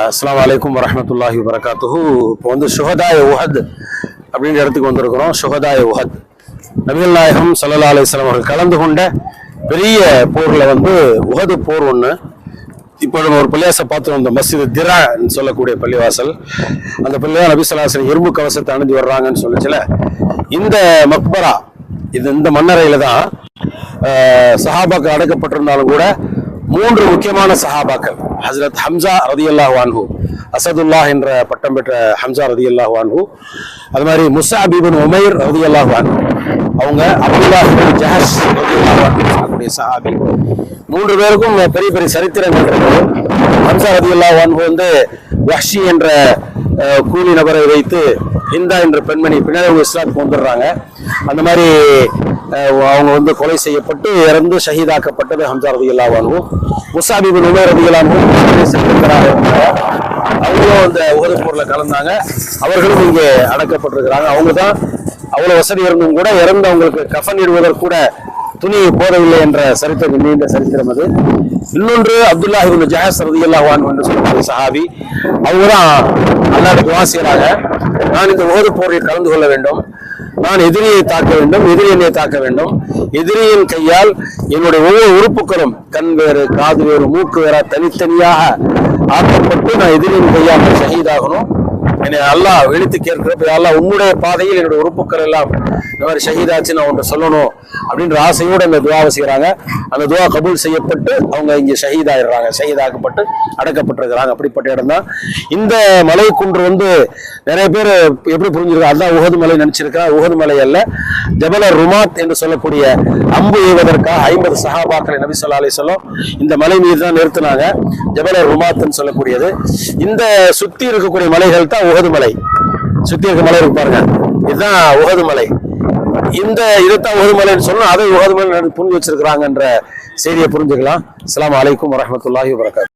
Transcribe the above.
அஸ்ஸலாமு அலைக்கும் வரஹ்மத்துல்லாஹி வபரகாத்துஹு. இப்போ வந்து ஷுஹதாய உஹத் அப்படின்ற இடத்துக்கு வந்திருக்கிறோம். ஷுஹதாய உஹத் நபிகள் நாயகம் ஸல்லல்லாஹு அலைஹி வஸல்லம் அவர்கள் கலந்து கொண்ட பெரிய போர்ல வந்து உஹது போர் ஒன்று. இப்போ நம்ம ஒரு பள்ளிவாசை பார்த்து வந்தோம், மஸ்ஜித் திரான்னு சொல்லக்கூடிய பள்ளிவாசல். அந்த பள்ளியா நபி ஸல்லல்லாஹு அலைஹி வஸல்லம் எறும்பு கவசத்தை அணிஞ்சு வர்றாங்கன்னு சொல்லிச்சுல, இந்த மக்பரா இந்த மண்ணறையில தான் சஹாபாக்கள் அடக்கப்பட்டிருந்தாலும் கூட 3 முக்கியமான சஹாபாக்கள், ஹஜ்ரத் ஹம்சா ரலியல்லாஹு அன்ஹு, அசதுல்லாஹ் என்ற பட்டம் பெற்ற ஹம்சா ரலியல்லாஹு அன்ஹு, அது மாதிரி முஸ்அப் இப்னு உமைர் ரலியல்லாஹு அன்ஹு, அவங்க அப்துல்லாஹ் இப்னு ஜஹஷ் ரலியல்லாஹு அன்ஹு சொல்லக்கூடிய சஹாபி. 3 பேருக்கும் பெரிய பெரிய சரித்திரங்கள் இருக்கு. ஹம்சா ரலியல்லாஹு அன்ஹு வந்து வஹ்ஷி என்ற கூலி நபரை வைத்து ஹிந்தா என்ற பெண்மணி பின்னாடி அவங்க இஸ்லாத்துக்கு வந்துடுறாங்க. அந்த மாதிரி அவங்க வந்து கொலை செய்யப்பட்டு இறந்து ஷஹீதாக்கப்பட்டது ஹம்சா ரலியல்லாஹு அன்ஹு. முஸ்அப் இப்னு உமைர் ரலியல்லாஹு அன்ஹு அவங்களும் அந்த உஹது போர்ல கலந்தாங்க. அவர்களும் இங்கே அடக்கப்பட்டிருக்கிறாங்க. அவங்க தான் அவ்வளவு வசதி இருந்தும் கூட இறந்து அவங்களுக்கு கஃன் இடுவதற்கு கூட துணி போதவில்லை என்ற சரித்திரம், நீண்ட சரித்திரம் அது. இன்னொன்று அப்துல்லாஹ் இப்னு ஜஹஷ் ரலியல்லாஹு அன்ஹு என்று சொல்லக்கூடிய சஹாபி. அவங்க தான் அல்லாஹ்வுக்கு துஆ செய்றாங்க, நான் இந்த உஹது போரில் கலந்து கொள்ள வேண்டும், நான் எதிரியை தாக்க வேண்டும், எதிரி என்னை தாக்க வேண்டும், எதிரியின் கையால் என்னுடைய ஒவ்வொரு உறுப்புகளும் கண் வேறு காது வேறு மூக்கு வேற தனித்தனியாக ஆக்கப்பட்டு நான் எதிரியின் கையால் ஷஹீதாகணும். என்னை அல்லாஹ் விழித்து கேட்கிறப்ப, அல்லாஹ் உன்னுடைய பாதையில் என்னுடைய உறுப்புக்கள் எல்லாம் இந்த மாதிரி ஷஹீதாச்சு நான் ஒன்று சொல்லணும் அப்படின்ற ஆசையோடு அந்த துவாவை செய்யறாங்க. அந்த துவா கபூல் செய்யப்பட்டு அவங்க இங்கே ஷஹீதாயிடுறாங்க, ஷஹீதாக்கப்பட்டு அடக்கப்பட்டிருக்கிறாங்க. அப்படிப்பட்ட இடம் தான் இந்த மலை குன்று. வந்து நிறைய பேர் எப்படி புரிஞ்சிருக்காங்க, அதான் உஹது மலை நினைச்சிருக்கா. உஹது மலை அல்ல, ஜபல ருமாத் என்று சொல்லக்கூடிய அம்பு எய்வதற்காக 50 சஹாபாக்களை நபி ஸல்லல்லாஹு அலைஹி வஸல்லம் இந்த மலை மீது தான் நிறுத்தினாங்க. ஜபல ருமாத்ன்னு சொல்லக்கூடியது. இந்த சுத்தி இருக்கக்கூடிய மலைகள் தான் உஹது மலை. சுத்தி இருக்க மலை இருக்கு பாருங்க, இதுதான் உஹது மலை. இந்த இதைத்தான் உஹது மலைன்னு சொன்னா அதை உஹது மலை புரிஞ்சு வச்சிருக்கிறாங்கன்ற செய்தியை புரிஞ்சுக்கலாம். அஸ்ஸலாமு அலைக்கும் வரஹ்மத்துல்லாஹி வபரகாத்துஹு.